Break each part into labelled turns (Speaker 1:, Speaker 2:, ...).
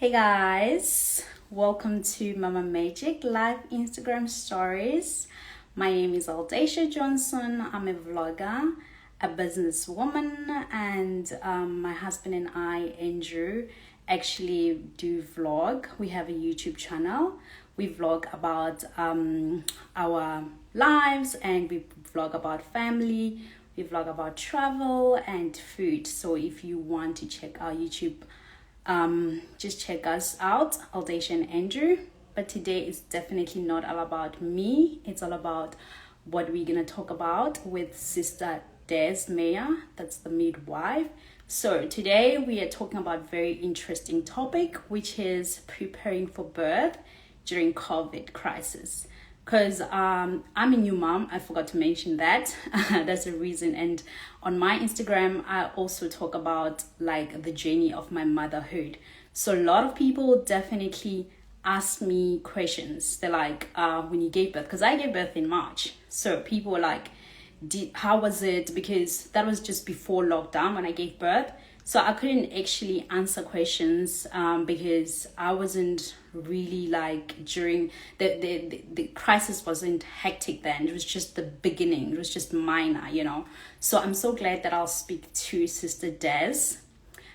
Speaker 1: Hey guys, welcome to Mama Magic live Instagram stories. My name is Aldecia Johnson. I'm a vlogger, a businesswoman, and my husband and I, Andrew, actually do vlog. We have a YouTube channel. We vlog about our lives, and we vlog about family. We vlog about travel and food. So if you want to check our YouTube, just check us out, Aldecia and Andrew. But today is definitely not all about me. It's all about what we're gonna talk about with Sister Des Meyer. That's the midwife. So today we are talking about very interesting topic, which is preparing for birth during COVID crisis. Because I'm a new mom, I forgot to mention that. That's the reason. And on my Instagram, I also talk about like the journey of my motherhood. So a lot of people definitely ask me questions. They're like, when you gave birth, because I gave birth in March. So people were like, how was it? Because that was just before lockdown when I gave birth. So I couldn't actually answer questions because I wasn't really like during the crisis wasn't hectic then. It was just the beginning. It was just minor. So I'm so glad that I'll speak to Sister Des,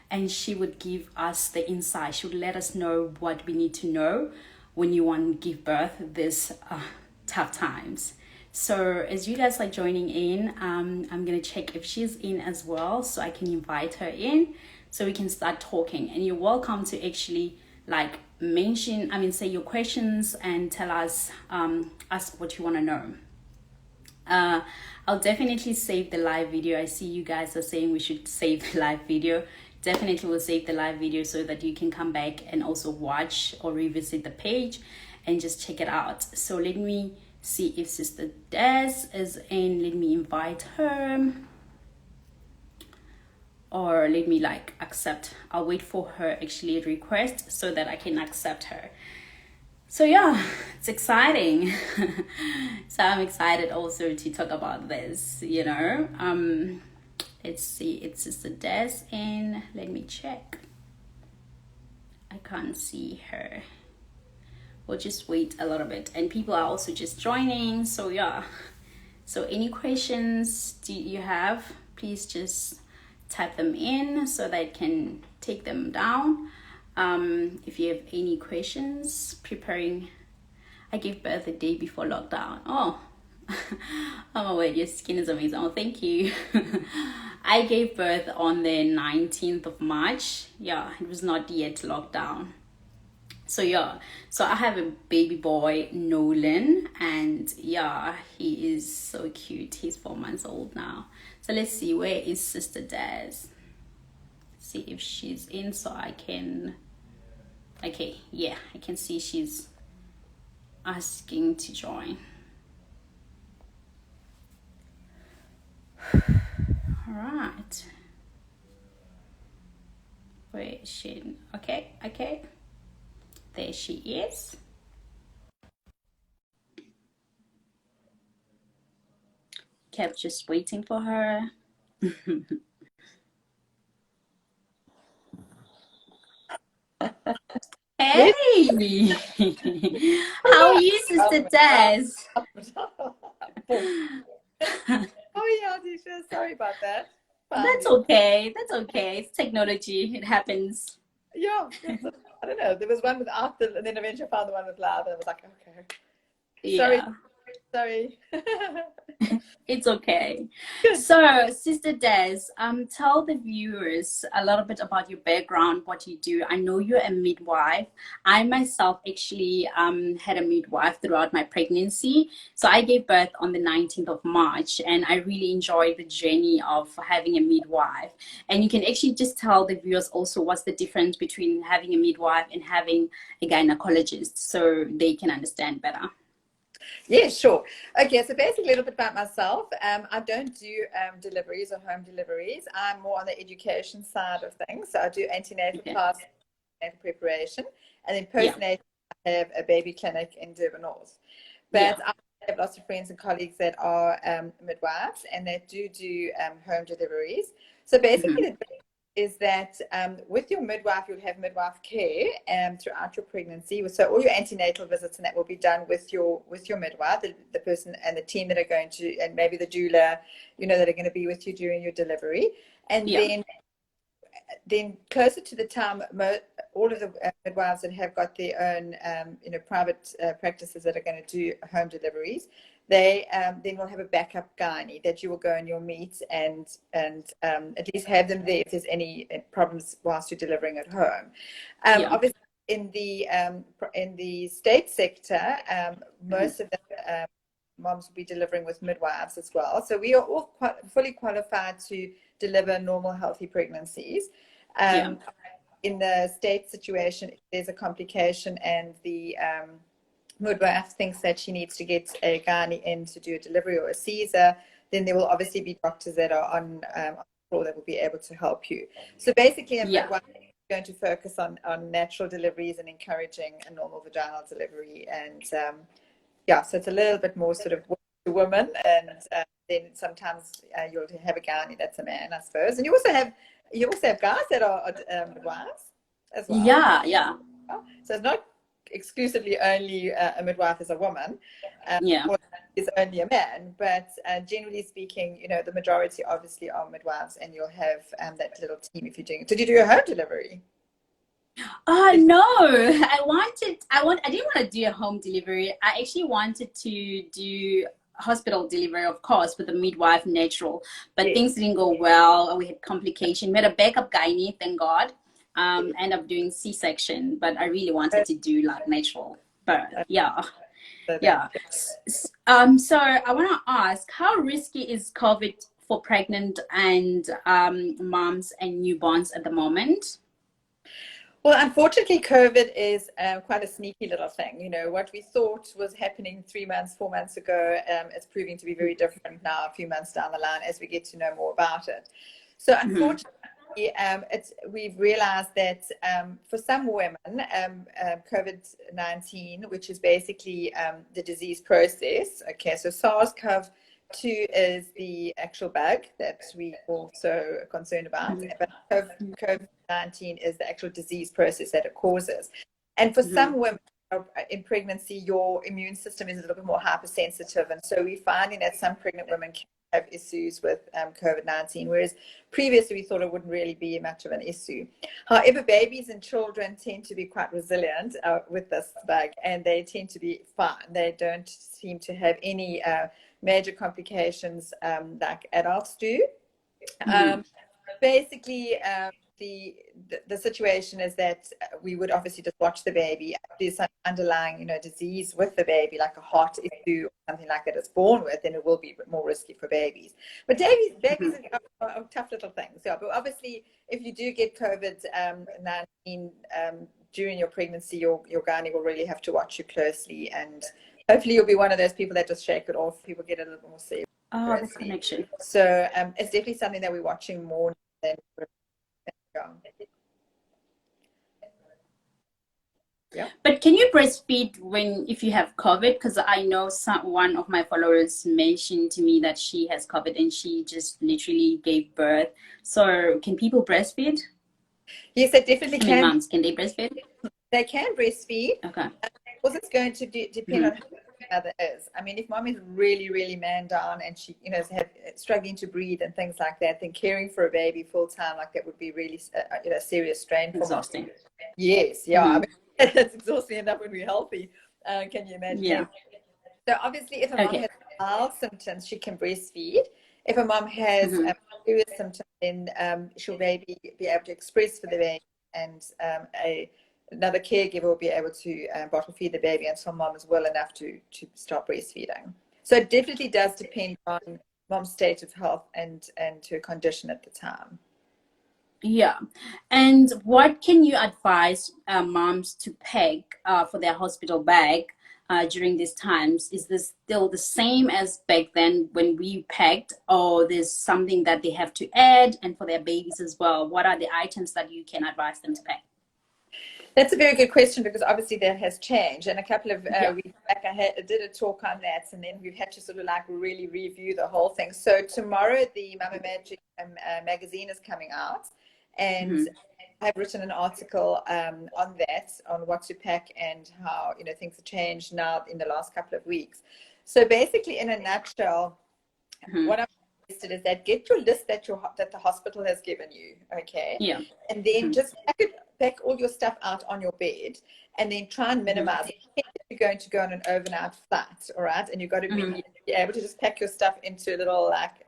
Speaker 1: and she would give us the insight. She would let us know what we need to know when you want to give birth this tough times. So as you guys are joining in, I'm gonna check if she's in as well, so I can invite her in so we can start talking. And you're welcome to actually like say your questions and tell us, ask what you want to know. I'll definitely save the live video. I see you guys are saying we should save the live video. Definitely will save the live video so that you can come back and also watch or revisit the page and just check it out. So let me see if Sister Des is in. Let me invite her, or let me like accept. I'll wait for her actually request so that I can accept her. So yeah, it's exciting. So I'm excited also to talk about this. Let's see, it's Sister Des in. Let me check. I can't see her. We'll just wait a little bit, and people are also just joining. So yeah, so any questions do you have, please just type them in so that I can take them down. If you have any questions. I gave birth the day before lockdown. Oh my word, your skin is amazing. Oh, thank you. I gave birth on the 19th of March. Yeah, it was not yet lockdown. So yeah, so I have a baby boy, Nolan, and yeah, he is so cute. He's 4 months old now. So let's see, where is Sister Des? See if she's in so I can, okay, yeah, I can see she's asking to join. All right. Where is she? Okay. There she is. Kept just waiting for her. Hey! How are you, Sister Des?
Speaker 2: Oh yeah, Aldecia, sorry about that.
Speaker 1: That's okay. It's technology. It happens.
Speaker 2: Yeah, I don't know. There was one without and then eventually I found the one with loud, and I was like, okay,
Speaker 1: Yeah.
Speaker 2: sorry.
Speaker 1: It's okay.
Speaker 2: Good.
Speaker 1: So, Sister Des, tell the viewers a little bit about your background, what you do. I know you're a midwife. I myself actually had a midwife throughout my pregnancy. So I gave birth on the 19th of March, and I really enjoyed the journey of having a midwife. And you can actually just tell the viewers also what's the difference between having a midwife and having a gynecologist so they can understand better.
Speaker 2: Yeah, sure. Okay, so basically a little bit about myself. I don't do deliveries or home deliveries. I'm more on the education side of things. So I do antenatal class, antenatal preparation, and then
Speaker 1: Yeah.
Speaker 2: postnatal, I have a baby clinic in Durban North.
Speaker 1: Yeah.
Speaker 2: But I have lots of friends and colleagues that are midwives, and they do home deliveries. So basically,
Speaker 1: Mhm.
Speaker 2: the is that with your midwife, you'll have midwife care throughout your pregnancy. So all your antenatal visits and that will be done with your midwife, the person and the team that are going to, and maybe the doula, that are going to be with you during your delivery. And then closer to the time, all of the midwives that have got their own, private practices that are going to do home deliveries, they then will have a backup gynae that you will go and you'll meet and at least have them there if there's any problems whilst you're delivering at home. Obviously, in the state sector, most of the moms will be delivering with midwives as well. So we are all fully qualified to deliver normal, healthy pregnancies. In the state situation, if there's a complication and the midwife thinks that she needs to get a gynae in to do a delivery or a Caesar, then there will obviously be doctors that are on the floor that will be able to help you. So basically, a midwife is going to focus on natural deliveries and encouraging a normal vaginal delivery. And so it's a little bit more sort of woman, and then sometimes you'll have a gynae that's a man, I suppose. And you also have guys that are midwives as well.
Speaker 1: Yeah.
Speaker 2: So it's not exclusively only a midwife is a woman, or is only a man, but generally speaking, the majority obviously are midwives, and you'll have that little team if you're doing it. Did you do a home delivery?
Speaker 1: No, I didn't want to do a home delivery. I actually wanted to do hospital delivery, of course, with a midwife natural, but things didn't go well. We had complication. We had a backup gynae, thank God. End up doing C-section, but I really wanted to do like natural birth. So I want to ask, how risky is COVID for pregnant and moms and newborns at the moment?
Speaker 2: Well, unfortunately, COVID is quite a sneaky little thing. What we thought was happening 3 months, 4 months ago, it's proving to be very different now, a few months down the line, as we get to know more about it. So unfortunately, we've realized that for some women, COVID-19, which is basically the disease process, so SARS-CoV-2 is the actual bug that we also concerned about, but COVID-19 is the actual disease process that it causes. And for some women in pregnancy, your immune system is a little bit more hypersensitive, and so we're finding that some pregnant women can have issues with COVID-19, whereas previously we thought it wouldn't really be much of an issue. However, babies and children tend to be quite resilient with this bug, and they tend to be fine. They don't seem to have any major complications like adults do. Basically, the situation is that we would obviously just watch the baby. If there's some underlying, disease with the baby, like a heart issue or something like that it's born with, then it will be a bit more risky for babies. But babies are tough little things. Yeah, but obviously, if you do get COVID-19 during your pregnancy, your gynae will really have to watch you closely, and hopefully you'll be one of those people that just shake it off. People get a little more serious.
Speaker 1: The connection.
Speaker 2: So it's definitely something that we're watching more than.
Speaker 1: But can you breastfeed if you have COVID? Because I know one of my followers mentioned to me that she has COVID and she just literally gave birth. So can people breastfeed?
Speaker 2: Yes, they definitely can.
Speaker 1: Moms, can they breastfeed?
Speaker 2: They can breastfeed.
Speaker 1: Okay.
Speaker 2: Because it's going to depend on who the mother is. I mean, if mom is really, really man down and she, is struggling to breathe and things like that, then caring for a baby full time like that would be really, serious strain.
Speaker 1: Exhausting.
Speaker 2: Yes, yeah. I mean, it's exhausting enough when we're healthy. Can you imagine?
Speaker 1: Yeah.
Speaker 2: So obviously, if a mom has mild symptoms, she can breastfeed. If a mom has serious symptoms, then she'll maybe be able to express for the baby, and another caregiver will be able to bottle feed the baby until mom is well enough to start breastfeeding. So it definitely does depend on mom's state of health and her condition at the time.
Speaker 1: Yeah. And what can you advise moms to pack for their hospital bag during these times? Is this still the same as back then when we packed, or there's something that they have to add? And for their babies as well, what are the items that you can advise them to pack?
Speaker 2: That's a very good question, because obviously that has changed. And a couple of weeks back, I did a talk on that, and then we've had to sort of really review the whole thing. So tomorrow, the Mama Magic magazine is coming out, and I've written an article on that, on what to pack and how, you know, things have changed now in the last couple of weeks. So basically, in a nutshell, what I'm interested is that get your list that the hospital has given you, okay?
Speaker 1: Yeah.
Speaker 2: And then just pack all your stuff out on your bed, and then try and minimize it. If you're going to go on an overnight flight, all right, and you've got to be able to just pack your stuff into a little, like,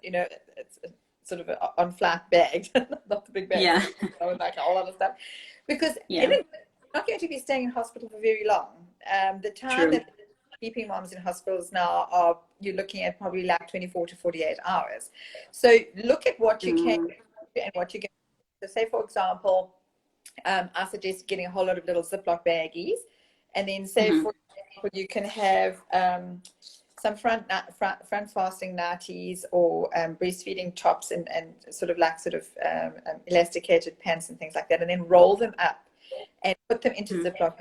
Speaker 2: you know, it's sort of an on-flight bag, not the big bag,
Speaker 1: Yeah.
Speaker 2: like a whole lot of stuff, because you're not going to be staying in hospital for very long. The time that keeping moms in hospitals now you're looking at probably like 24 to 48 hours. So look at what you can do and what you can. So say, for example, I suggest getting a whole lot of little Ziploc baggies, and then say, for example, you can have some front fasting nighties or breastfeeding tops and sort of elasticated pants and things like that, and then roll them up and put them into Ziploc,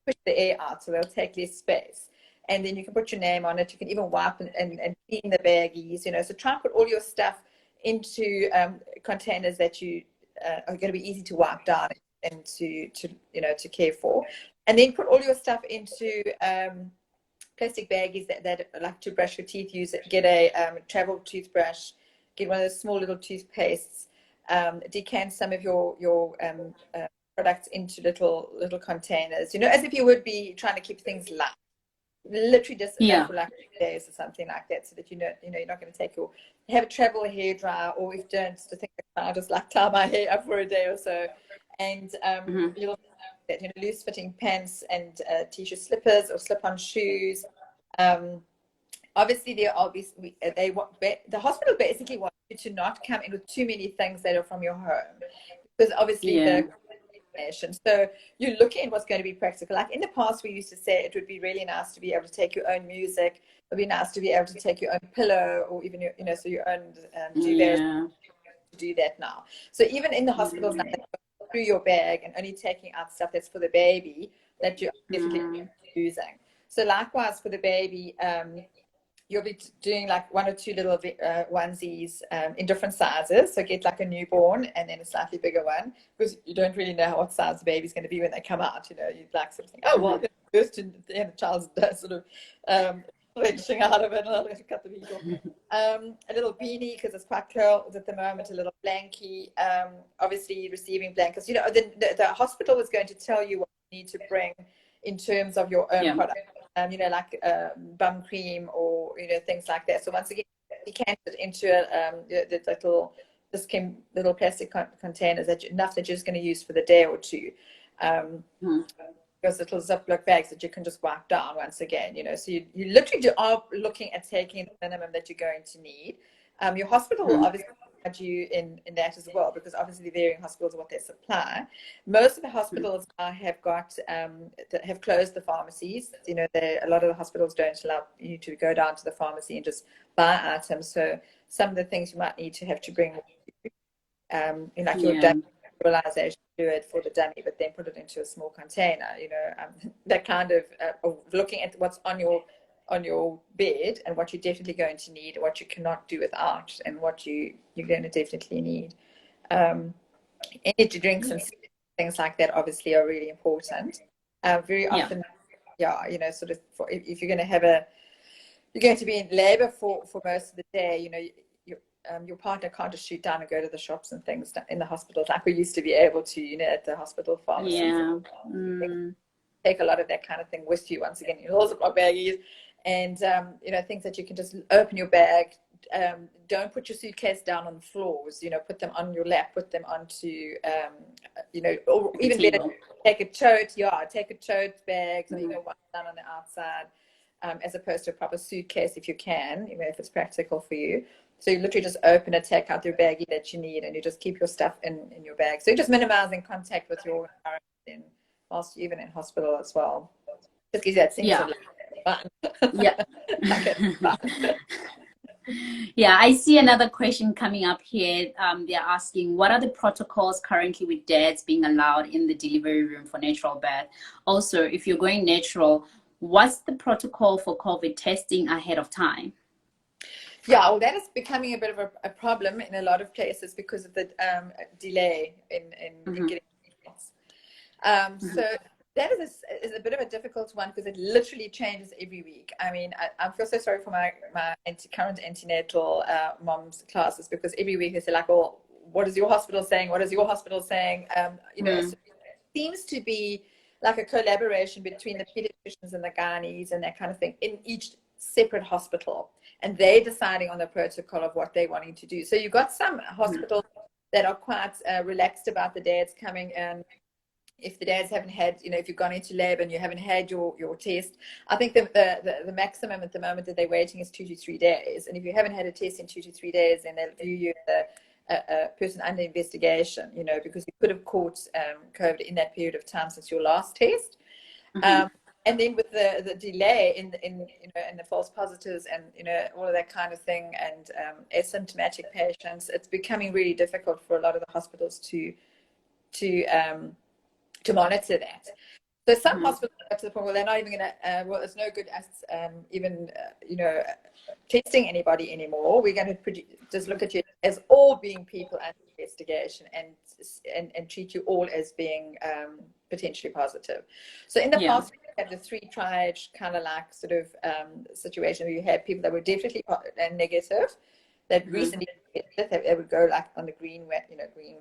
Speaker 2: push the air out so they'll take less space. And then you can put your name on it. You can even wipe and clean the baggies, you know. So try and put all your stuff into containers that you are going to be easy to wipe down and to care for. And then put all your stuff into plastic baggies that like to brush your teeth. Get a travel toothbrush. Get one of those small little toothpastes. Decant some of your products into little containers, you know, as if you would be trying to keep things light. Literally just for like days or something like that, so that you know you're not going to have a travel hair dryer, or if you don't, to think I'll just like tie my hair up for a day or so, and loose fitting pants and t-shirt slippers or slip-on shoes. Obviously the hospital basically wants you to not come in with too many things that are from your home, because obviously so you're looking at what's going to be practical. Like in the past, we used to say it would be really nice to be able to take your own music. It would be nice to be able to take your own pillow, or even your own duvet. To do that now. So even in the hospitals now, through your bag and only taking out stuff that's for the baby that you're definitely using. So likewise for the baby, you'll be doing like one or two little onesies in different sizes. So get like a newborn and then a slightly bigger one, because you don't really know what size the baby's going to be when they come out. You know, you'd like sort of think, oh, well, first and the child's sort of wrenching out of it, and I'll cut the needle. A little beanie, because it's quite cold at the moment, a little blankie, obviously receiving blankets. You know, the hospital is going to tell you what you need to bring in terms of your own product. You know, like bum cream or, you know, things like that. So once again, decant it into little plastic containers enough that you're just going to use for the day or two. Those little Ziploc bags that you can just wipe down once again, you know. So you literally are looking at taking the minimum that you're going to need. Your hospital will obviously guide you in that as well, because obviously the varying hospitals are what they supply. Most of the hospitals now have closed the pharmacies. You know, a lot of the hospitals don't allow you to go down to the pharmacy and just buy items. So some of the things you might need to have to bring with you, like your dummy sterilization fluid for the dummy, but then put it into a small container. You know, that kind of looking at what's on your bed and what you're definitely going to need, what you cannot do without, and what you're going to definitely need. Energy drinks and things like that obviously are really important. Very often, you know, sort of if you're going to be in labor for most of the day, you know, your partner can't just shoot down and go to the shops and things in the hospitals like we used to be able to, you know, at the hospital pharmacy. Take a lot of that kind of thing with you. Once again, your Ziploc baggies and you know, things that you can just open your bag. Don't put your suitcase down on the floors, you know, put them on your lap, put them onto you know, or even better, take a tote bag, so you can wipe down on the outside, as opposed to a proper suitcase if you can, you know, if it's practical for you. So you literally just open it, take out your baggie that you need, and you just keep your stuff in your bag. So you're just minimizing contact with your environment whilst you're even in hospital as well. Just gives you that sense of fun.
Speaker 1: Yeah, I see another question coming up here. They're asking, what are the protocols currently with dads being allowed in the delivery room for natural birth? Also, if you're going natural, what's the protocol for COVID testing ahead of time?
Speaker 2: Yeah, well, that is becoming a bit of a problem in a lot of places because of the delay in getting treatments. So that is a bit of a difficult one because it literally changes every week. I mean, I feel so sorry for my current antenatal moms classes because every week they say like, well, what is your hospital saying? What is your hospital saying? You know, so it seems to be like a collaboration between the pediatricians and the gynaes and that kind of thing in each separate hospital, and they're deciding on the protocol of what they're wanting to do. So you've got some hospitals that are quite relaxed about the dads coming in. If the dads haven't had, you know, if you've gone into labor and you haven't had your test, I think the maximum at the moment that they're waiting is 2 to 3 days. And if you haven't had a test in 2 to 3 days, then they'll view you as a person under investigation, you know, because you could have caught COVID in that period of time since your last test. And then with the delay in you know, and the false positives and, you know, all of that kind of thing, and asymptomatic patients, it's becoming really difficult for a lot of the hospitals to monitor that. So some hospitals are to the point where they're not even going to, well, it's no good us even, you know, testing anybody anymore. We're going to just look at you as all being people under investigation and treat you all as being potentially positive. So in the past, we had the 3 triage kind of like sort of situation where you had people that were definitely negative, that recently they would go like on the green, you know, green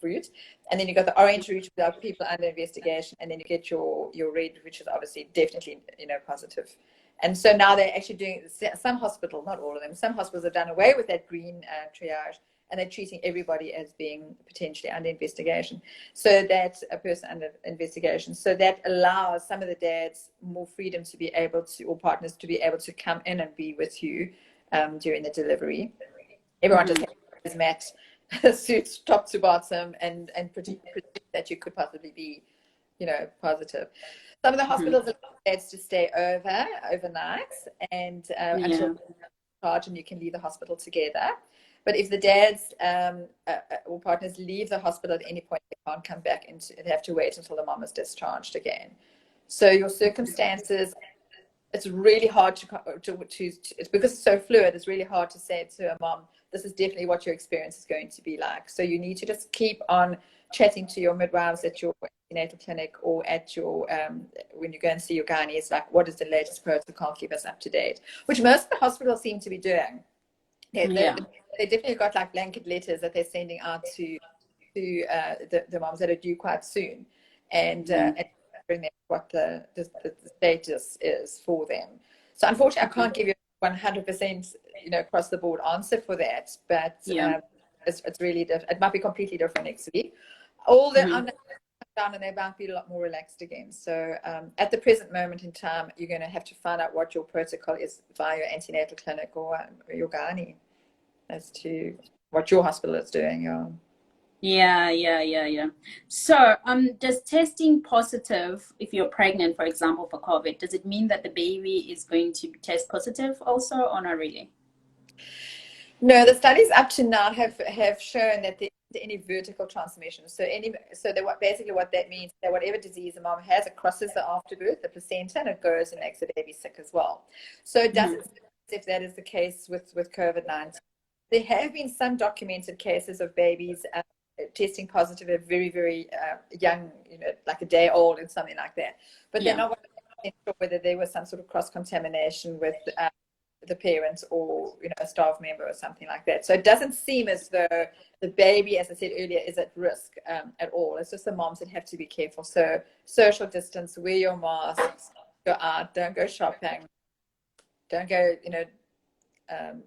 Speaker 2: route, and then you got the orange route without people under investigation, and then you get your red, which is obviously definitely, you know, positive. And so now they're actually doing, some hospitals, not all of them, some hospitals have done away with that green triage, and they're treating everybody as being potentially under investigation. So that's a person under investigation. So that allows some of the dads more freedom to be able to, or partners to be able to come in and be with you during the delivery. Everyone just has met suits top to bottom and predict that you could possibly be, you know, positive. Some of the hospitals allow dads to stay overnight and until charge, and you can leave the hospital together. But if the dads or partners leave the hospital at any point, they can't come back into, they have to wait until the mom is discharged again. So your circumstances, it's really hard to it's because it's so fluid, it's really hard to say to a mom, this is definitely what your experience is going to be like. So you need to just keep on chatting to your midwives at your antenatal clinic or at your when you go and see your gynae. It's like, what is the latest protocol? Keep us up to date, which most of the hospitals seem to be doing. They definitely got like blanket letters that they're sending out to the moms that are due quite soon, and what the status is for them. So unfortunately, I can't give you 100%, you know, across the board answer for that, but it's really it might be completely different next week. All the down, and they might be a lot more relaxed again. So at the present moment in time, you're going to have to find out what your protocol is via your antenatal clinic or your gynae as to what your hospital is doing.
Speaker 1: Yeah. So, does testing positive, if you're pregnant, for example, for COVID, does it mean that the baby is going to test positive also, or not really?
Speaker 2: No, the studies up to now have shown that there isn't any vertical transmission. So basically what that means is that whatever disease the mom has, it crosses the afterbirth, the placenta, and it goes and makes the baby sick as well. So it doesn't seem as if that is the case with COVID-19. There have been some documented cases of babies testing positive at very, very young, you know, like a day old and something like that. But they're not sure whether there was some sort of cross-contamination with the parents or, you know, a staff member or something like that. So it doesn't seem as though the baby, as I said earlier, is at risk at all. It's just the moms that have to be careful. So social distance, wear your masks, go out, don't go shopping, don't go, you know,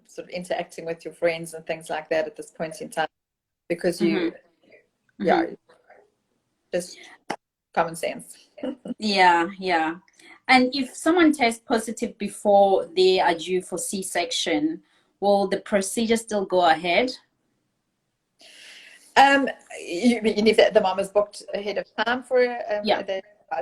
Speaker 2: sort of interacting with your friends and things like that at this point in time, because just common sense.
Speaker 1: Yeah. And if someone tests positive before they are due for C-section, will the procedure still go ahead?
Speaker 2: You mean if the mom is booked ahead of time for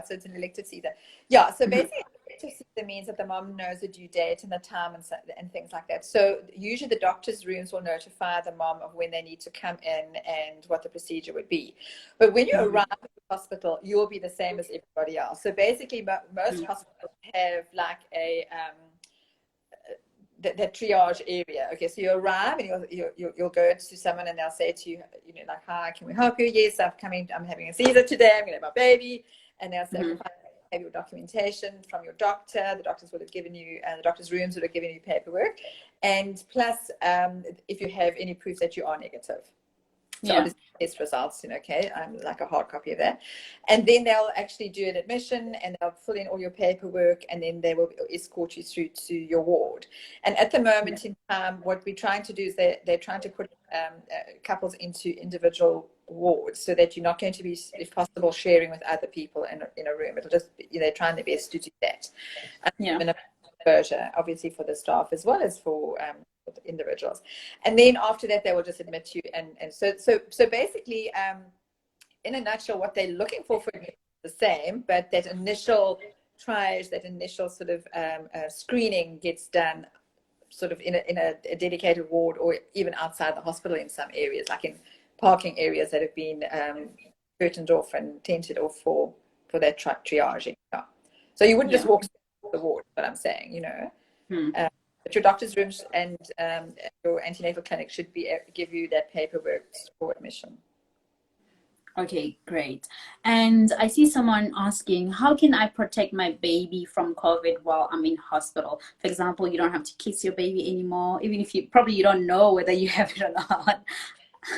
Speaker 2: so it's an elective Caesar. Yeah, so basically elective Caesar means that the mom knows the due date and the time and things like that. So usually the doctor's rooms will notify the mom of when they need to come in and what the procedure would be. But when you arrive at the hospital, you'll be the same as everybody else. So basically most hospitals have like that triage area. Okay, so you arrive and you'll go to someone and they'll say to you, you know, like, hi, can we help you? Yes, I'm having a Caesar today. I'm going to have my baby. And they'll say, okay, fine, have your documentation from your doctor. The doctors would have given you, the doctor's rooms would have given you paperwork. And plus, if you have any proof that you are negative. So obviously test results, you know, okay, like a hard copy of that. And then they'll actually do an admission and they'll fill in all your paperwork and then they will escort you through to your ward. And at the moment in time, what we're trying to do is they're trying to put couples into individual wards so that you're not going to be, if possible, sharing with other people in a room. It'll just be, they're trying their best to do that. And exposure, obviously, for the staff as well as for individuals. And then after that, they will just admit you. And so basically, in a nutshell, what they're looking for is the same, but that initial triage, that initial sort of screening gets done sort of in a dedicated ward or even outside the hospital in some areas, like in parking areas that have been curtained off and tented off for that triaging. So you wouldn't just walk the ward, but I'm saying, you know, but your doctor's rooms and your antenatal clinic should give you that paperwork for admission.
Speaker 1: Okay, great. And I see someone asking, how can I protect my baby from COVID while I'm in hospital? For example, you don't have to kiss your baby anymore, even if you don't know whether you have it or not.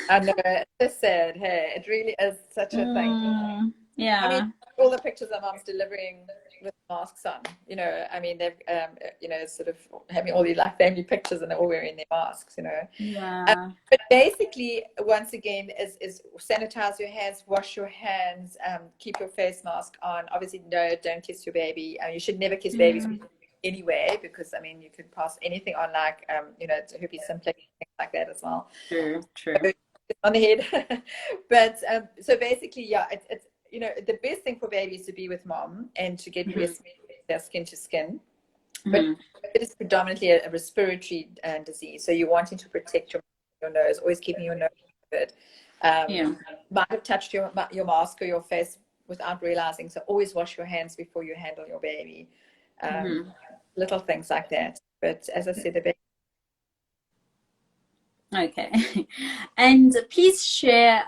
Speaker 2: I know, it's so sad. Hey, it really is such a thing.
Speaker 1: Yeah.
Speaker 2: I mean, all the pictures of moms delivering with masks on, you know, I mean, they've, you know, sort of having all these like family pictures and they're all wearing their masks, you know.
Speaker 1: Yeah.
Speaker 2: But basically, once again, is sanitize your hands, wash your hands, keep your face mask on. Obviously, no, don't kiss your baby. You should never kiss babies anyway, because, I mean, you could pass anything on, like, you know, herpes simplex, things like that as well.
Speaker 1: True.
Speaker 2: So, on the head. But so basically, yeah, it's you know, the best thing for babies is to be with mom and to get their skin to skin. But it is predominantly a respiratory disease. So you're wanting to protect your nose, always keeping your nose covered. Might have touched your mask or your face without realizing. So always wash your hands before you handle your baby. Little things like that. But as I said, the baby.
Speaker 1: Okay. And please share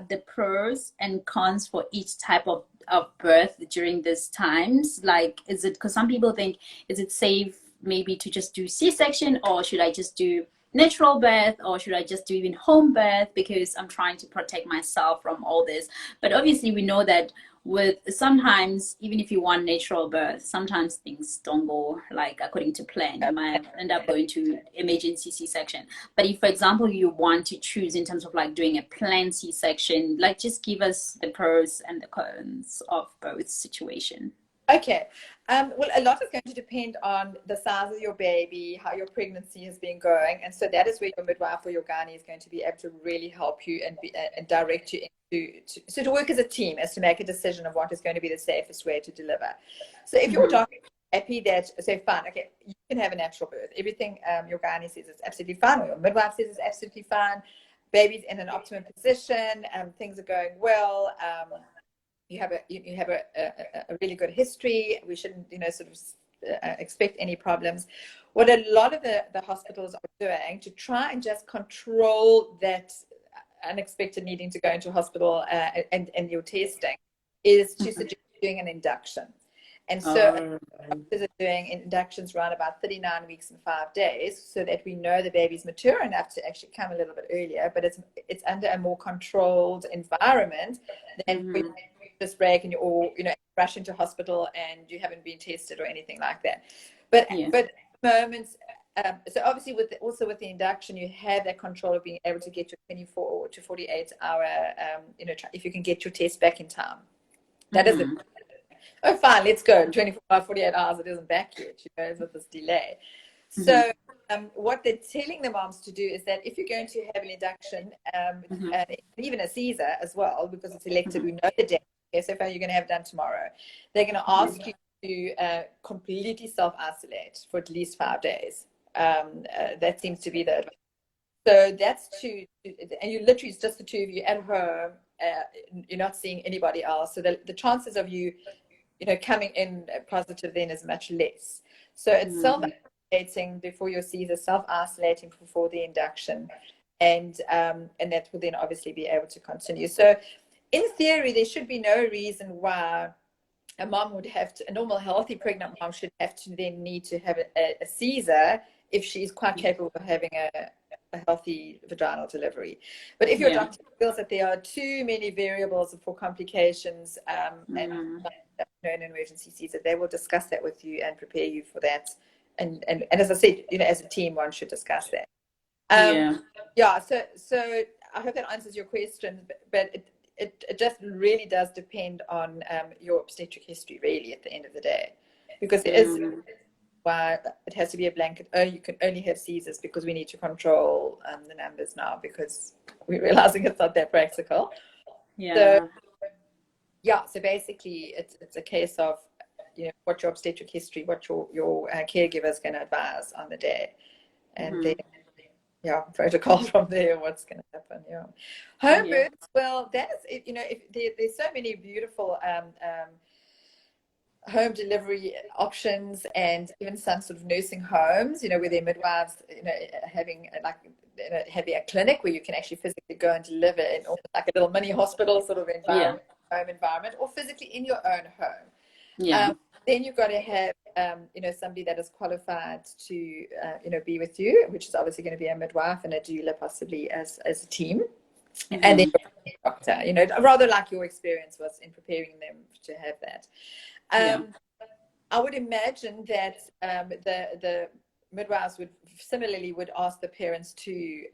Speaker 1: the pros and cons for each type of birth during these times. Like, is it, because some people think, is it safe maybe to just do C-section, or should I just do natural birth, or should I just do even home birth, because I'm trying to protect myself from all this? But obviously we know that with sometimes, even if you want natural birth, sometimes things don't go like according to plan. You might end up going to emergency C-section. But if, for example, you want to choose in terms of like doing a planned C-section, like just give us the pros and the cons of both situation.
Speaker 2: Okay. Well, a lot is going to depend on the size of your baby, how your pregnancy has been going. And so that is where your midwife or your gynae is going to be able to really help you and direct you into to work as a team, as to make a decision of what is going to be the safest way to deliver. So if your doctor is happy that, say, fine, okay, you can have a natural birth. Everything your gynae says is absolutely fine, or your midwife says is absolutely fine. Baby's in an optimum position, things are going well. You have a really good history. We shouldn't, you know, sort of expect any problems. What a lot of the hospitals are doing to try and just control that unexpected needing to go into hospital and your testing is to suggest doing an induction. And so doctors are doing inductions around about 39 weeks and 5 days, so that we know the baby's mature enough to actually come a little bit earlier, but it's under a more controlled environment than when this break and you all, you know, rush into hospital and you haven't been tested or anything like that. But moments, so obviously with the induction, you have that control of being able to get your 24 to 48 hour, you know, if you can get your test back in time. That is the, oh, fine, let's go. 24, 48 hours, it isn't back yet, you know, with this delay. So what they're telling the moms to do is that if you're going to have an induction, and even a Caesar as well, because it's elective, we know the day. Okay, so if you're going to have it done tomorrow, they're going to ask you to completely self-isolate for at least 5 days. That seems to be the advice. So that's and you literally, it's just the two of you at home. You're not seeing anybody else. So the chances of you, you know, coming in positive then is much less. So it's before your Caesar, self-isolating before the induction, and that will then obviously be able to continue. So in theory, there should be no reason why a mom would have to, a normal healthy pregnant mom should have to then need to have a Caesar if she's quite capable of having a healthy vaginal delivery. But if your doctor feels that there are too many variables for complications and an emergency Caesar, they will discuss that with you and prepare you for that. And as I said, as a team, one should discuss that. So I hope that answers your question, but it just really does depend on your obstetric history, really, at the end of the day, because there is why it has to be a blanket. Oh, you can only have Caesars because we need to control the numbers now, because we're realizing it's not that practical. So basically it's a case of what your obstetric history, what your caregiver is going to advise on the day, and then protocol from there, what's going to happen. Home births, well, that is there's so many beautiful home delivery options, and even some sort of nursing homes, where their midwives, having a clinic where you can actually physically go and deliver in almost like a little mini hospital sort of environment, home environment, or physically in your own home. Then you've got to have, somebody that is qualified to, be with you, which is obviously going to be a midwife and a doula, possibly as a team. And then a doctor, rather like your experience was in preparing them to have that. I would imagine that the midwives would ask the parents to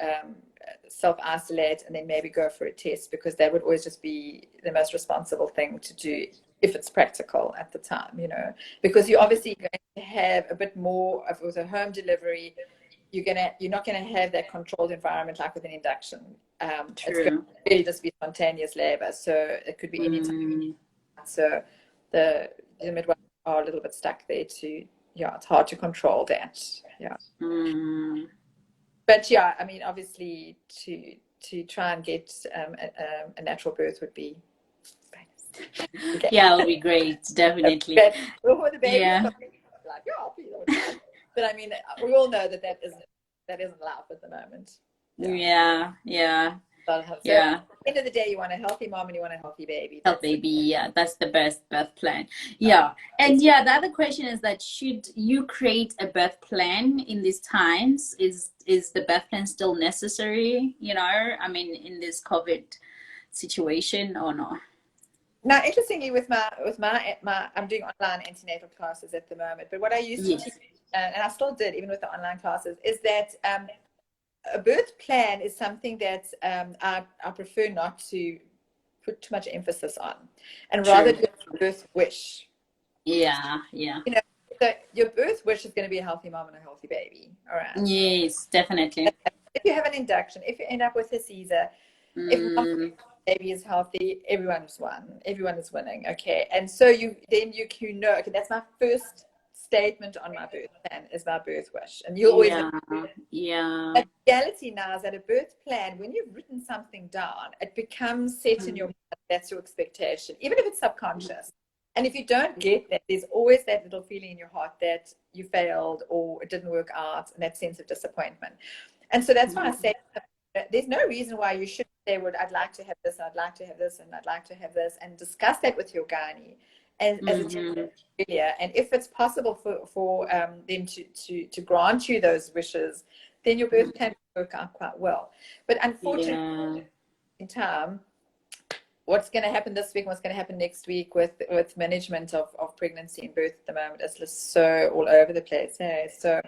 Speaker 2: self-isolate and then maybe go for a test, because that would always just be the most responsible thing to do if it's practical at the time, because you're obviously going to have a bit more of, with a home delivery, you're not going to have that controlled environment like with an induction. It's going to really just be spontaneous labor, so it could be any time. So the midwives are a little bit stuck there too. It's hard to control that. But I mean, obviously to try and get a natural birth would be fantastic.
Speaker 1: It'll be great, definitely.
Speaker 2: For the baby, but I mean, we all know that isn't allowed at the moment. So at the end of the day, you want a healthy mom and you want a healthy baby.
Speaker 1: That's the best birth plan. And the other question is that, should you create a birth plan in these times? Is the birth plan still necessary, I mean, in this COVID situation, or not?
Speaker 2: Now, interestingly, with my I'm doing online antenatal classes at the moment, but what I used to teach, and I still did even with the online classes, is that a birth plan is something that I prefer not to put too much emphasis on, and rather do a birth wish. So your birth wish is going to be a healthy mom and a healthy baby. All right.
Speaker 1: Yes, definitely.
Speaker 2: If you have an induction, if you end up with a Caesar, if the baby is healthy, everyone is winning. Okay. And so you know, okay, that's my first statement on my birth plan, is my birth wish. And you always
Speaker 1: But
Speaker 2: the reality now is that a birth plan, when you've written something down, it becomes set in your mind. That's your expectation, even if it's subconscious. And if you don't get that, there's always that little feeling in your heart that you failed or it didn't work out, and that sense of disappointment. And so that's why I say there's no reason why you should say, well, I'd like to have this, I'd like to have this, and I'd like to have this, and discuss that with your gynae as a team. And if it's possible for them to grant you those wishes, then your birth can work out quite well. But unfortunately, in time, what's going to happen this week, what's going to happen next week with management of pregnancy and birth at the moment is just so all over the place. Hey? So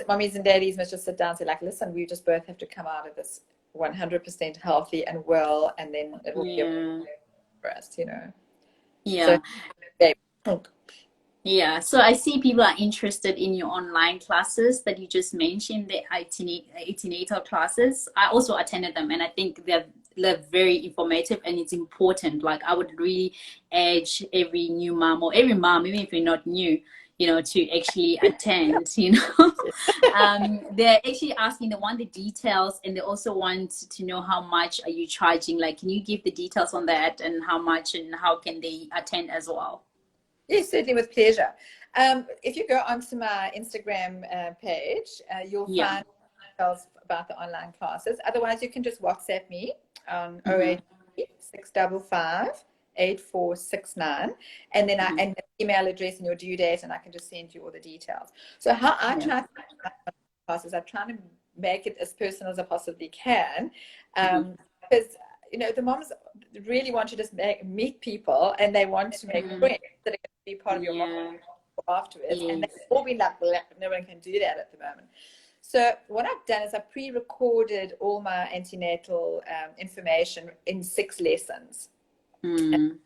Speaker 2: mummies and daddies must just sit down and say, like, listen, we just both have to come out of this 100% healthy and well, and then it will be for us,
Speaker 1: So I see people are interested in your online classes that you just mentioned, the antenatal classes. I also attended them, and I think they're very informative, and it's important. Like, I would really urge every new mom, or every mom, even if you're not new, to actually attend. They're actually asking, they want the details, and they also want to know how much are you charging. Like, can you give the details on that, and how much, and how can they attend as well?
Speaker 2: Yes, certainly, with pleasure. If you go onto my Instagram page, you'll find details about the online classes. Otherwise, you can just WhatsApp me on 083 655 8469, and then and the email address and your due date, and I can just send you all the details. So how I try to classes, I'm trying to make it as personal as I possibly can, because the moms really want to just meet people, and they want to make friends that are going to be part of your mom afterwards, and they've all been like, no one can do that at the moment. So what I've done is I pre-recorded all my antenatal information in 6 lessons, an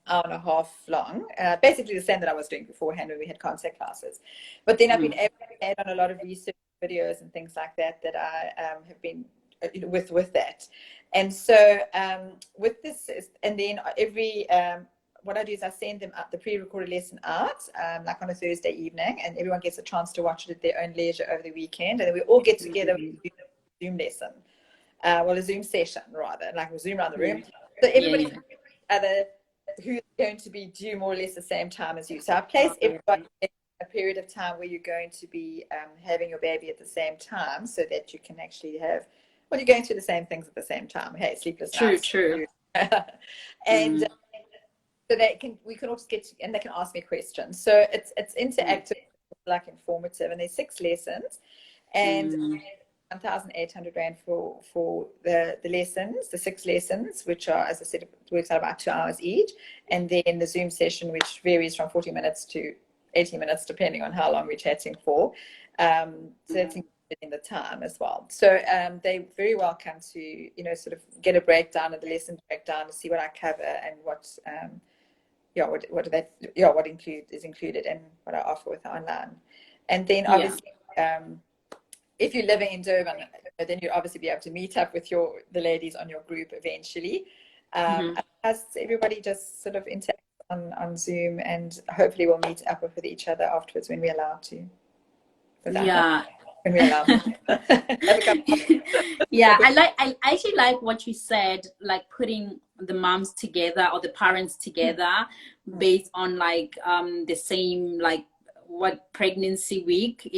Speaker 2: hour and a half long, basically the same that I was doing beforehand when we had concept classes. But then I've been able to add on a lot of research videos and things like that I have been with that. And so with this, and then every what I do is I send them up the pre-recorded lesson out, like on a Thursday evening, and everyone gets a chance to watch it at their own leisure over the weekend, and then we all get together with a Zoom lesson, a Zoom session rather, like a Zoom around the room. So everybody other who's going to be due more or less the same time as you. So I place everybody in a period of time where you're going to be having your baby at the same time, so that you can actually have, well, you're going through the same things at the same time. Hey, sleepless nights. True. And so we can also get, and they can ask me questions. So it's interactive, like informative, and there's 6 lessons, and 1,800 Rand for the lessons, the 6 lessons, which are, as I said, it works out about 2 hours each, and then the Zoom session, which varies from 40 minutes to 80 minutes, depending on how long we're chatting for. So it's in the time as well. So they're very welcome to, sort of get a breakdown of the lesson breakdown to see what I cover and what is included and what I offer with online. And then obviously, if you're living in Durban, then you'll obviously be able to meet up with the ladies on your group eventually. As everybody just sort of interacts on Zoom, and hopefully we'll meet up with each other afterwards when we're allowed to. When we're allowed to.
Speaker 1: Yeah, I actually like what you said, like putting the moms together or the parents together based on like the same what pregnancy week,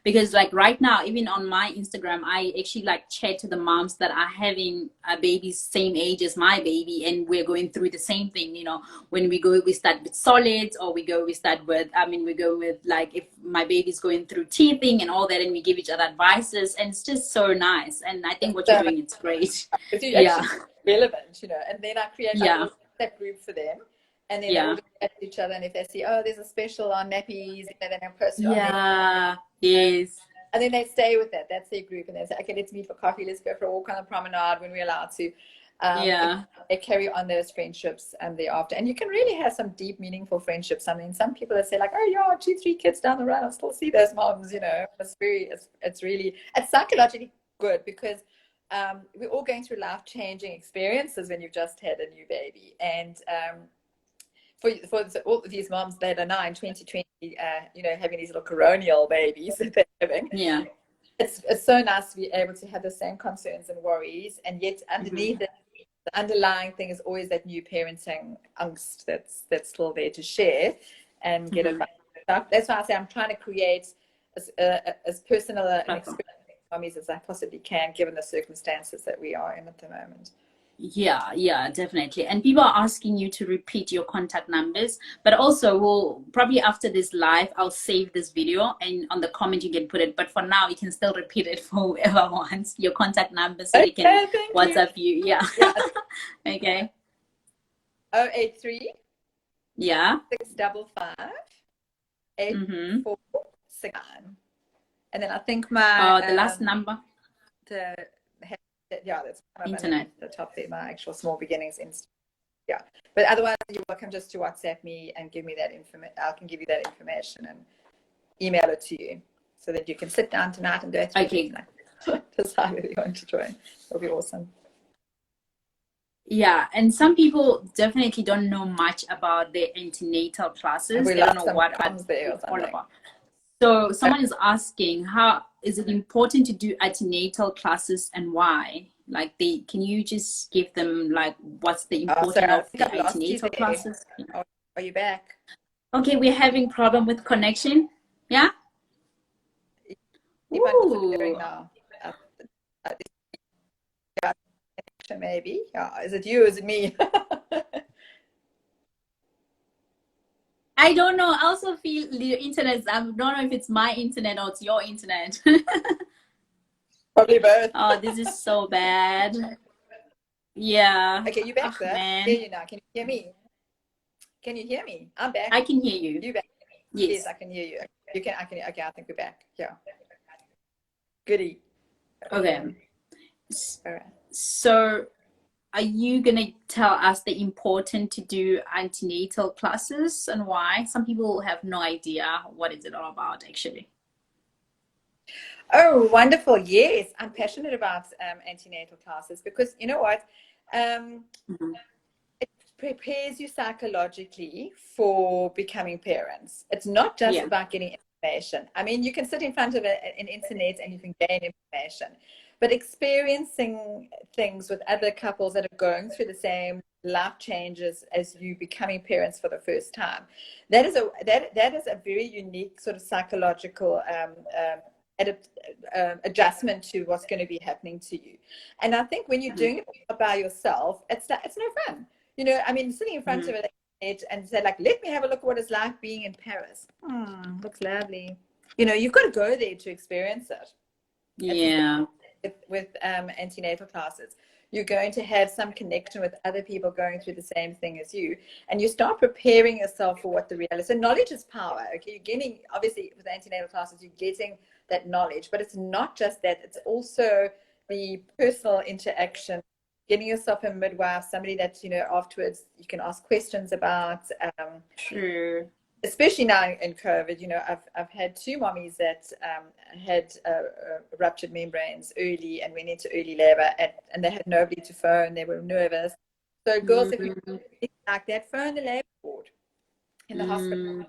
Speaker 1: because like right now, even on my Instagram, I actually like chat to the moms that are having a baby same age as my baby, and we're going through the same thing. When we start with solids, or we go with like, if my baby's going through teething and all that, and we give each other advices, and it's just so nice. And I think what you're doing, it's great.
Speaker 2: It's relevant, and then I create that group for them. And then they all at each other, and if they see, oh, there's a special on nappies, then they'll post it on nappies.
Speaker 1: Yes.
Speaker 2: And then they stay with that. That's their group. And they say, okay, let's meet for coffee. Let's go for a walk on the promenade when we're allowed to. They carry on those friendships thereafter. And you can really have some deep, meaningful friendships. I mean, some people that say like, oh, 2, 3 kids down the road, I'll still see those moms, It's psychologically good, because we're all going through life-changing experiences when you've just had a new baby. And for all of these moms that are now in 2020, having these little coronial babies that they're having, it's so nice to be able to have the same concerns and worries, and yet underneath it, the underlying thing is always that new parenting angst that's still there to share and get advice. That's why I say I'm trying to create as personal an experience for mommies as I possibly can, given the circumstances that we are in at the moment.
Speaker 1: Yeah, definitely. And people are asking you to repeat your contact numbers, but also we'll probably, after this live, I'll save this video, and on the comment you can put it, but for now you can still repeat it for whoever wants your contact number, so they can WhatsApp you. Okay.
Speaker 2: 083 655 8469. And then I think my
Speaker 1: the last number,
Speaker 2: that's
Speaker 1: internet,
Speaker 2: the top there, my actual small beginnings but otherwise you're welcome just to WhatsApp me and give me that information. I can give you that information and email it to you, so that you can sit down tonight and go through decide whether you want to join. It'll be awesome.
Speaker 1: And some people definitely don't know much about their antenatal classes. They don't know what it's all about. So someone is asking, how is it important to do antenatal classes, and why? Like, can you just give them like what's the importance of the antenatal classes?
Speaker 2: Are you back?
Speaker 1: Okay, we're having problem with connection. Yeah.
Speaker 2: Keep on disappearing
Speaker 1: Ooh.
Speaker 2: now. Uh, yeah, maybe. Yeah. Is it you? Is it me?
Speaker 1: I don't know. I also feel the internet. I don't know if it's my internet or it's your internet.
Speaker 2: Probably both.
Speaker 1: Oh, this is so bad. Yeah.
Speaker 2: Okay, you back
Speaker 1: Oh,
Speaker 2: there? Hear
Speaker 1: man.
Speaker 2: you now. Can you hear me? Can you hear me? I'm back.
Speaker 1: I can hear you.
Speaker 2: You back? Yes,
Speaker 1: Yes.
Speaker 2: I can hear you. You can. I can. Okay, I think we're back. Yeah. Goody.
Speaker 1: Okay.
Speaker 2: All right.
Speaker 1: So, are you gonna tell us the important to do antenatal classes and why? Some people have no idea what is it all about, actually.
Speaker 2: Oh, wonderful. Yes, I'm passionate about antenatal classes because you know what? Um,
Speaker 1: Mhm.
Speaker 2: it prepares you psychologically for becoming parents. It's not just
Speaker 1: Yeah.
Speaker 2: about getting information. I mean, you can sit in front of an internet and you can gain information, but experiencing things with other couples that are going through the same life changes as you becoming parents for the first time, that is a very unique sort of psychological adjustment to what's going to be happening to you. And I think when you're
Speaker 1: Mhm.
Speaker 2: doing it by yourself, it's no fun. You know, I mean, sitting in front
Speaker 1: Mhm.
Speaker 2: of it and say like, let me have a look at what it's like being in Paris. Looks lovely. You know, you've got to go there to experience it. It's the
Speaker 1: Yeah.
Speaker 2: same with antenatal classes. You're going to have some connection with other people going through the same thing as you, and you start preparing yourself for what the reality is. So knowledge is power. Okay, you're getting, obviously with antenatal classes, you're getting that knowledge, but it's not just that. It's also the personal interaction, getting yourself a midwife, somebody that you know afterwards you can ask questions about.
Speaker 1: True.
Speaker 2: Especially now in COVID, you know, I've had two mommies that had ruptured membranes early and went into early labor, and they had nobody to phone. They were nervous. So, girls, if you
Speaker 1: Mm,
Speaker 2: like that, phone the labor ward in the hospital.
Speaker 1: mm,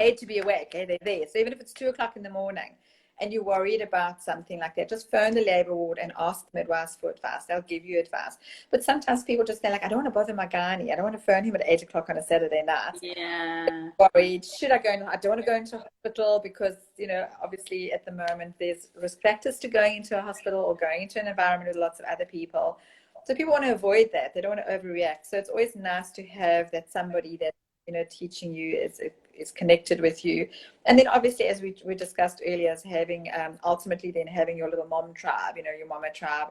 Speaker 2: Paid to be awake. Okay, they're there. So even if it's 2 o'clock in the morning and you're worried about something like that, just phone the labor ward and ask the midwives for advice. They'll give you advice. But sometimes people just say like, I don't want to bother my gynae. I don't want to phone him at 8 o'clock on a Saturday night.
Speaker 1: yeah.
Speaker 2: Worried, should I go in? I don't want to go into a hospital because, you know, obviously at the moment there's risk factors to going into a hospital or going into an environment with lots of other people. So people want to avoid that. They don't want to overreact. So it's always nice to have that somebody that, you know, teaching you is connected with you. And then obviously, as we discussed earlier, is having ultimately then having your little mom tribe, you know, your mama tribe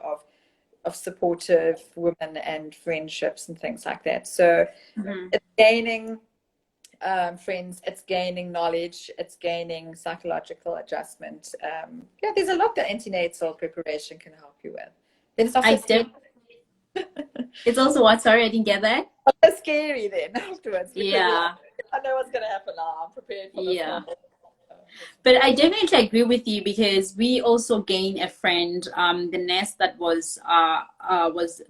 Speaker 2: of supportive women and friendships and things like that. So
Speaker 1: Mhm.
Speaker 2: it's gaining friends, it's gaining knowledge, it's gaining psychological adjustment. Yeah, there's a lot that antenatal preparation can help you with. Then it's also
Speaker 1: I
Speaker 2: scary.
Speaker 1: did. It's also what? Sorry, I didn't get that.
Speaker 2: It's scary then afterwards because you're like,
Speaker 1: Yeah.
Speaker 2: I know what's going to happen now. I'm prepared for this whole.
Speaker 1: Yeah. But I definitely agree with you because we also gained a friend, the nurse that was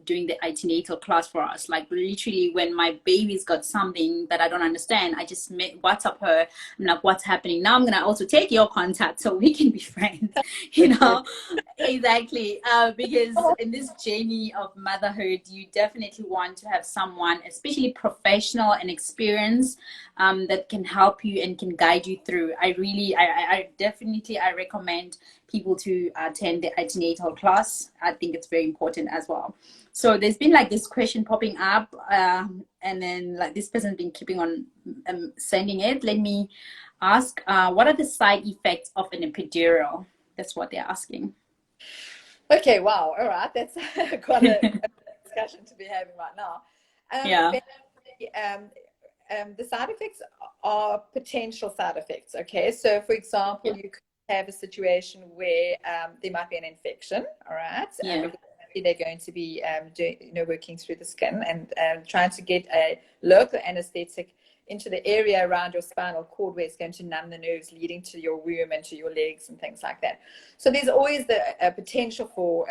Speaker 1: doing the antenatal class for us. Like literally, when my baby's got something that I don't understand, I just WhatsApp her. I'm like, "What's happening?" Now I'm gonna also take your contact so we can be friends. You know, exactly. Because in this journey of motherhood, you definitely want to have someone, especially professional and experienced, that can help you and can guide you through. I definitely, I recommend people to attend the antenatal class. I think it's very important as well. So there's been like this question popping up, and then like this person's been keeping on sending it. Let me ask, what are the side effects of an epidural? That's what they're asking.
Speaker 2: Okay, wow. All right. That's quite a discussion to be having right now.
Speaker 1: Yeah.
Speaker 2: The side effects are potential side effects. Okay, so for example,
Speaker 1: Yeah.
Speaker 2: you could have a situation where there might be an infection. All right,
Speaker 1: Yeah.
Speaker 2: because they're going to be doing, you know, working through the skin and trying to get a local anesthetic into the area around your spinal cord where it's going to numb the nerves leading to your womb and to your legs and things like that. So there's always the potential for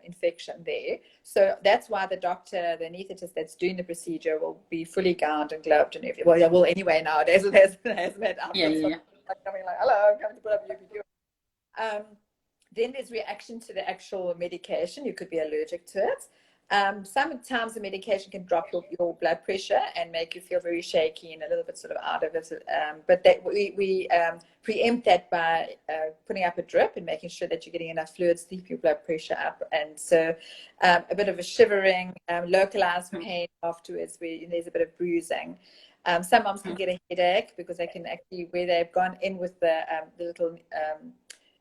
Speaker 2: infection there. So that's why the doctor, the anesthetist that's doing the procedure will be fully gowned and gloved and everything. Well, yeah, well, anyway, nowadays it has hazmat
Speaker 1: Yeah.
Speaker 2: outfits. So
Speaker 1: Yeah.
Speaker 2: like coming like, hello, I'm coming to put up your video. Then there's reaction to the actual medication. You could be allergic to it. Sometimes the medication can drop your blood pressure and make you feel very shaky and a little bit sort of out of it. But that we preempt that by putting up a drip and making sure that you're getting enough fluids to keep your blood pressure up. And so a bit of a shivering, localized pain afterwards where there's a bit of bruising. Some moms can get a headache because they can actually, where they've gone in with the little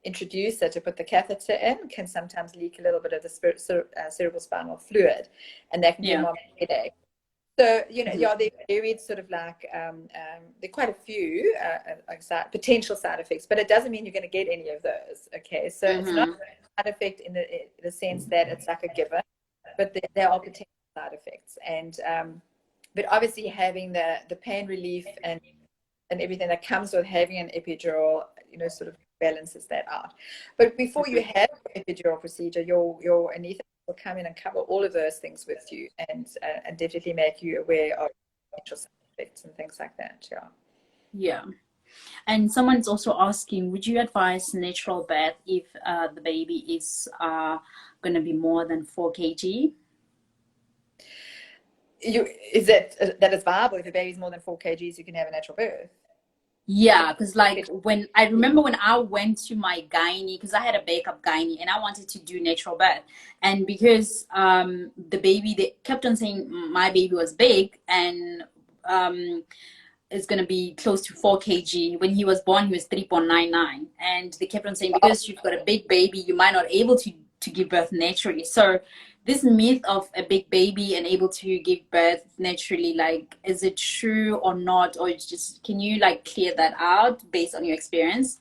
Speaker 2: introducer to put the catheter in, can sometimes leak a little bit of the cerebral spinal fluid, and that can give mom a headache. So, they're varied sort of like, there are quite a few potential side effects, but it doesn't mean you're going to get any of those. Okay, so it's not a side effect in the sense that it's like a given, but there are potential side effects. And but obviously having the pain relief and everything that comes with having an epidural, sort of balances that out. But before you have an epidural procedure, your anesthetist will come in and cover all of those things with you, and definitely make you aware of potential side effects and things like that.
Speaker 1: Yeah. And someone's also asking, would you advise natural birth if the baby is going to be more than 4 kg?
Speaker 2: Is that is viable? If a baby's more than 4 kgs, you can have a natural birth?
Speaker 1: Yeah, because like when I went to my gynae, because I had a backup gynae and I wanted to do natural birth, and because the baby, they kept on saying my baby was big and is going to be close to 4 kg. When he was born, he was 3.99, and they kept on saying because you've got a big baby, you might not able to give birth naturally. So this myth of a big baby and able to give birth naturally, like, is it true or not? Or just, can you like clear that out based on your experience?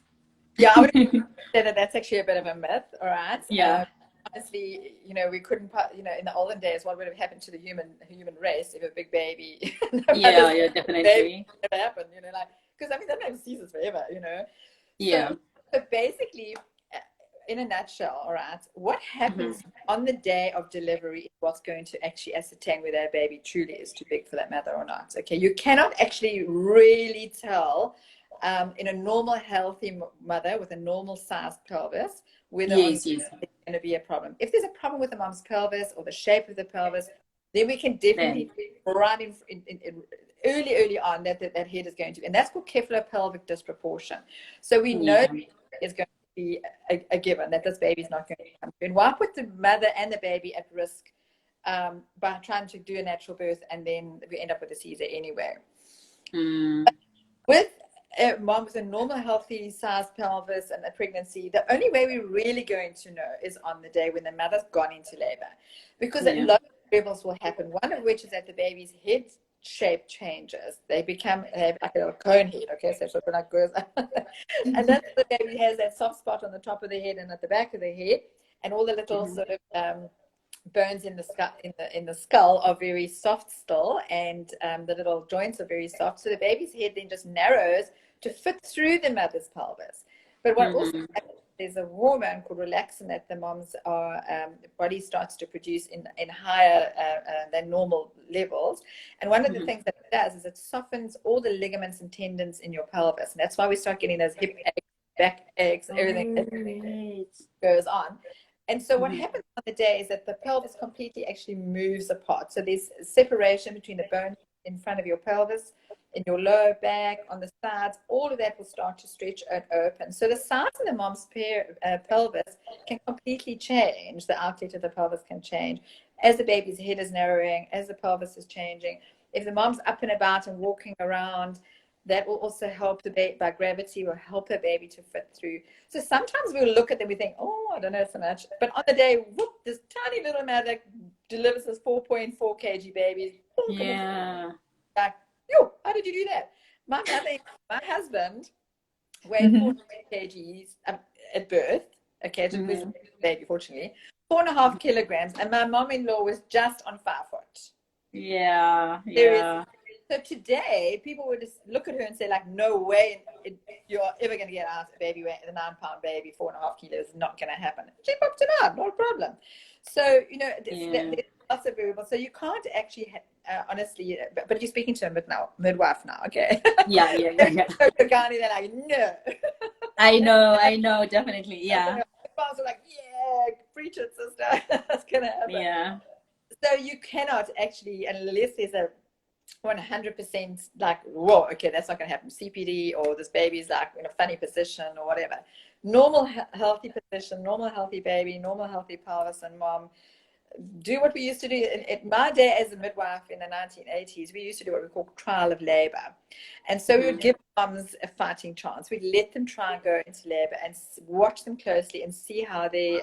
Speaker 2: Yeah, I would say that that's actually a bit of a myth. All right.
Speaker 1: Yeah.
Speaker 2: Honestly, we couldn't put, in the olden days, what would have happened to the human race if a big baby?
Speaker 1: Yeah, definitely.
Speaker 2: Baby never happened, because that never ceases forever,
Speaker 1: Yeah.
Speaker 2: So basically, in a nutshell, all right, what happens on the day of delivery is what's going to actually ascertain whether a baby truly is too big for that mother or not. Okay, you cannot actually really tell in a normal, healthy mother with a normal sized pelvis whether there's going to be a problem. If there's a problem with the mom's pelvis or the shape of the pelvis, then we can definitely run in early on that head is going to be, and that's called cephalopelvic disproportion. So we know it's going to be a given that this baby is not going to come through. And why put the mother and the baby at risk by trying to do a natural birth, and then we end up with a Caesar anyway? With a mom with a normal, healthy sized pelvis and a pregnancy, the only way we're really going to know is on the day when the mother's gone into labor, because a lot of variables will happen. One of which is that the baby's head shape changes. They have like a little cone head. Okay, so sort of like goes and then the baby has that soft spot on the top of the head and at the back of the head, and all the little sort of bones in the skull are very soft still, and the little joints are very soft. So the baby's head then just narrows to fit through the mother's pelvis. But what also happens, there's a hormone called relaxin that the mom's body starts to produce in higher than normal levels. And one of the things that it does is it softens all the ligaments and tendons in your pelvis. And that's why we start getting those hip aches, back aches, everything that goes on. And so what happens on the day is that the pelvis completely actually moves apart. So there's separation between the bone in front of your pelvis, in your lower back, on the sides. All of that will start to stretch and open. So the size of the mom's pelvis can completely change. The outlet of the pelvis can change as the baby's head is narrowing, as the pelvis is changing. If the mom's up and about and walking around, that will also help the baby, by gravity, will help the baby to fit through. So sometimes we'll look at them, we think, oh, I don't know so much. But on the day, whoop, this tiny little mother delivers this 4.4 kg baby.
Speaker 1: Yeah.
Speaker 2: Like, yo, how did you do that? My husband weighed 4 kgs at birth. Okay, it was a baby, fortunately. 4.5 kilograms. And my mom-in-law was just on 5 foot.
Speaker 1: Yeah.
Speaker 2: So today, people would just look at her and say, like, no way you're ever going to get out a baby weight, a 9-pound baby, 4.5 kilos, is not going to happen. She popped him out, not a problem. So, there's lots of variables. So you can't actually, honestly, but you're speaking to a midwife now, okay?
Speaker 1: Yeah.
Speaker 2: The guy, they're like, no.
Speaker 1: I know, definitely, yeah.
Speaker 2: Midwives are like, yeah, preach it, sister. That's going to happen.
Speaker 1: Yeah.
Speaker 2: So you cannot actually, unless there's a 100% like, whoa, okay, that's not going to happen. CPD, or this baby's like in a funny position or whatever. Normal healthy position, normal healthy baby, normal healthy pelvis, and mom do what we used to do. In my day as a midwife in the 1980s, we used to do what we call trial of labor. And so we would give moms a fighting chance. We'd let them try and go into labor and watch them closely and see how they,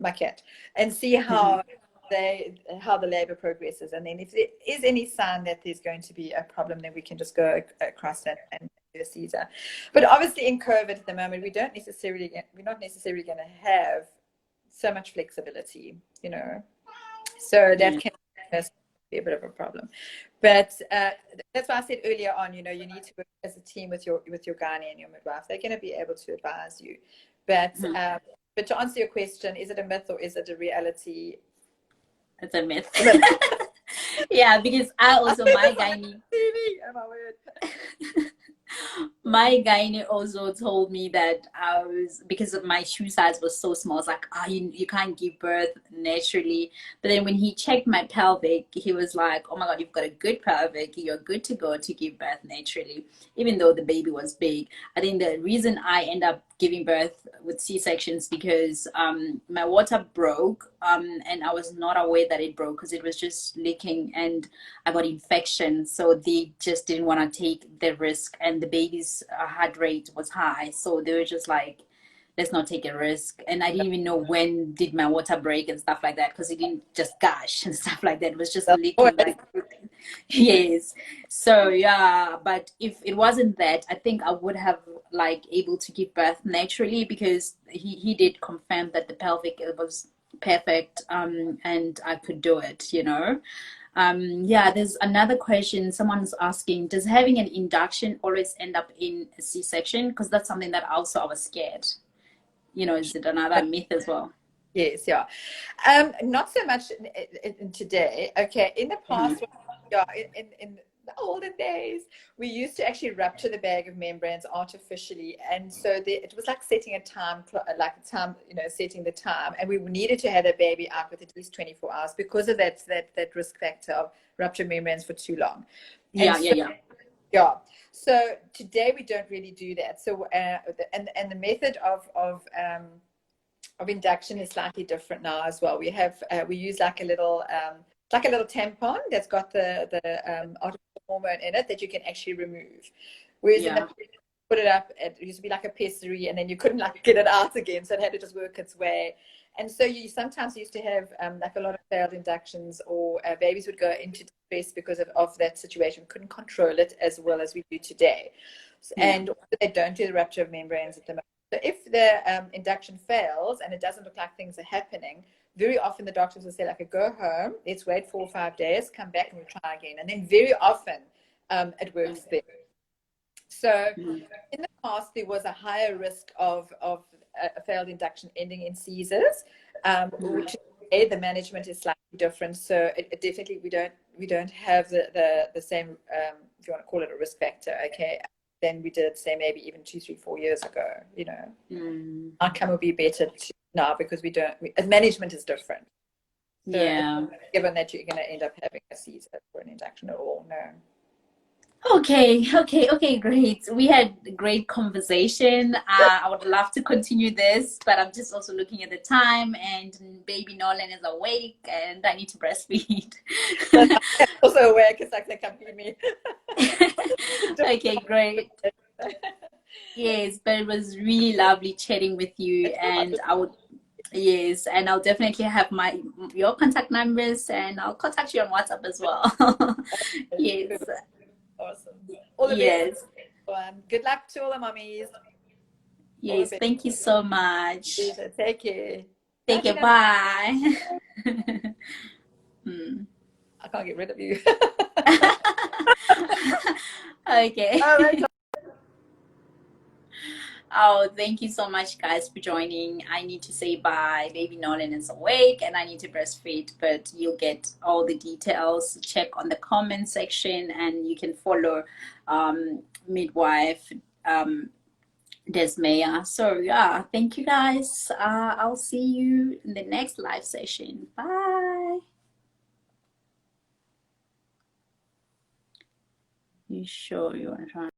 Speaker 2: my cat, and see how the labor progresses. And then if there is any sign that there's going to be a problem, then we can just go across that and do a Caesar. But obviously in COVID at the moment, we're not necessarily going to have so much flexibility, so that can be a bit of a problem. But that's why I said earlier on, you need to work as a team with your gynae and your midwife. They're going to be able to advise you. But to answer your question, is it a myth or is it a reality?
Speaker 1: It's a myth. Yeah, because my gynae.
Speaker 2: Oh my word.
Speaker 1: My gynae also told me that because of my shoe size was so small, it's like, you can't give birth naturally. But then when he checked my pelvic, he was like, oh my God, you've got a good pelvic. You're good to go to give birth naturally, even though the baby was big. I think the reason I end up giving birth with C-sections because my water broke and I was not aware that it broke because it was just leaking and I got infection. So they just didn't want to take the risk, and the baby's heart rate was high. So they were just like, let's not take a risk. And I didn't even know when did my water break and stuff like that, because it didn't just gush and stuff like that. It was just leaking like yes. So yeah, but if it wasn't that, I think I would have able to give birth naturally, because he did confirm that the pelvic was perfect and I could do it. There's another question. Someone's asking, does having an induction always end up in a C-section? Because that's something that also I was scared. Is it another myth as well?
Speaker 2: Yes, yeah. Not so much in today. Okay, in the past, in the olden days, we used to actually rupture the bag of membranes artificially, and so it was like setting a time, setting the time, and we needed to have the baby out with at least 24 hours because of that risk factor of rupture membranes for too long. Yeah. So today we don't really do that. So and the method of induction is slightly different now as well. We use like a little tampon that's got the artificial hormone in it that you can actually remove. Whereas in the put it up, it used to be like a pessary, and then you couldn't get it out again, so it had to just work its way. And so you sometimes used to have a lot of failed inductions, or babies would go into distress because of that situation, couldn't control it as well as we do today. And they don't do the rupture of membranes at the moment. So if the induction fails and it doesn't look like things are happening, very often the doctors will say, go home, let's wait 4 or 5 days, come back and we'll try again. And then very often it works there. So in the past, there was a higher risk of a failed induction ending in seizures, which the management is slightly different. So it definitely, we don't have the same, if you want to call it a risk factor, okay, than we did, say, maybe even 2, 3, 4 years ago. Outcome will be better now because management is different. So given that you're going to end up having a seizure for an induction at all, no.
Speaker 1: Okay, great. We had a great conversation. I would love to continue this, but I'm just also looking at the time, and baby Nolan is awake and I need to breastfeed.
Speaker 2: I'm also awake because they come feed me.
Speaker 1: Okay, great. Yes, but it was really lovely chatting with you, and I'll definitely have your contact numbers, and I'll contact you on WhatsApp as well. Yes.
Speaker 2: Awesome. All the best. Good luck to all the mummies.
Speaker 1: Yes, thank you so much.
Speaker 2: Take care.
Speaker 1: Take care. Bye.
Speaker 2: I can't get rid of you.
Speaker 1: Okay.
Speaker 2: All right.
Speaker 1: Oh, thank you so much, guys, for joining. I need to say bye. Baby Nolan is awake and I need to breastfeed, but you'll get all the details. Check on the comment section, and you can follow midwife Des Meyer. So yeah, thank you guys. I'll see you in the next live session. Bye. You sure you want to try?